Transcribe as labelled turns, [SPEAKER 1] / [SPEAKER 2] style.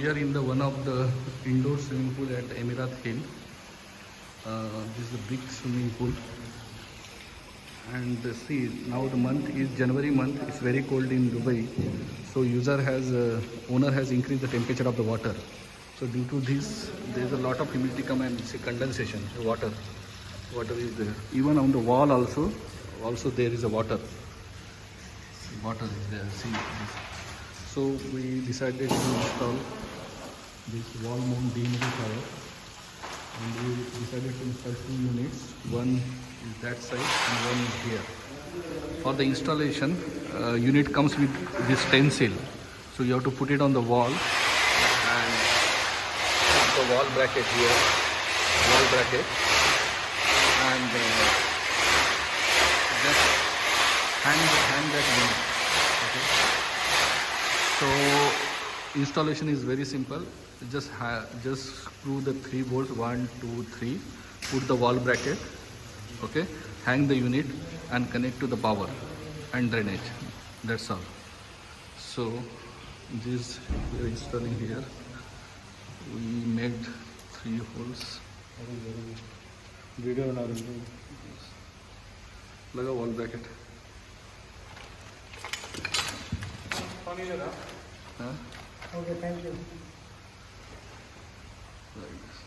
[SPEAKER 1] We are in the one of the indoor swimming pool at Emirat Hill. This is a big swimming pool, and see, now the month is January month. It's very cold in Dubai, so owner has increased the temperature of the water. So due to this, there is a lot of humidity come and see condensation. Water is there. Even on the wall also there is a water. Water is there. See this. So we decided to install this wall mount dehumidifier, and we decided to install 2 units. One is that side and one is here. For the installation, unit comes with this stencil, so you have to put it on the wall and put the wall bracket here, and just hang that unit. Okay. So installation is very simple. Just screw the 3 bolts, 1, 2, 3. Put the wall bracket. Okay. Hang the unit and connect to the power and drainage. That's all. So this we are installing here. We made 3 holes. Video laga wall bracket. Huh?
[SPEAKER 2] Okay, thank you.
[SPEAKER 1] Like this.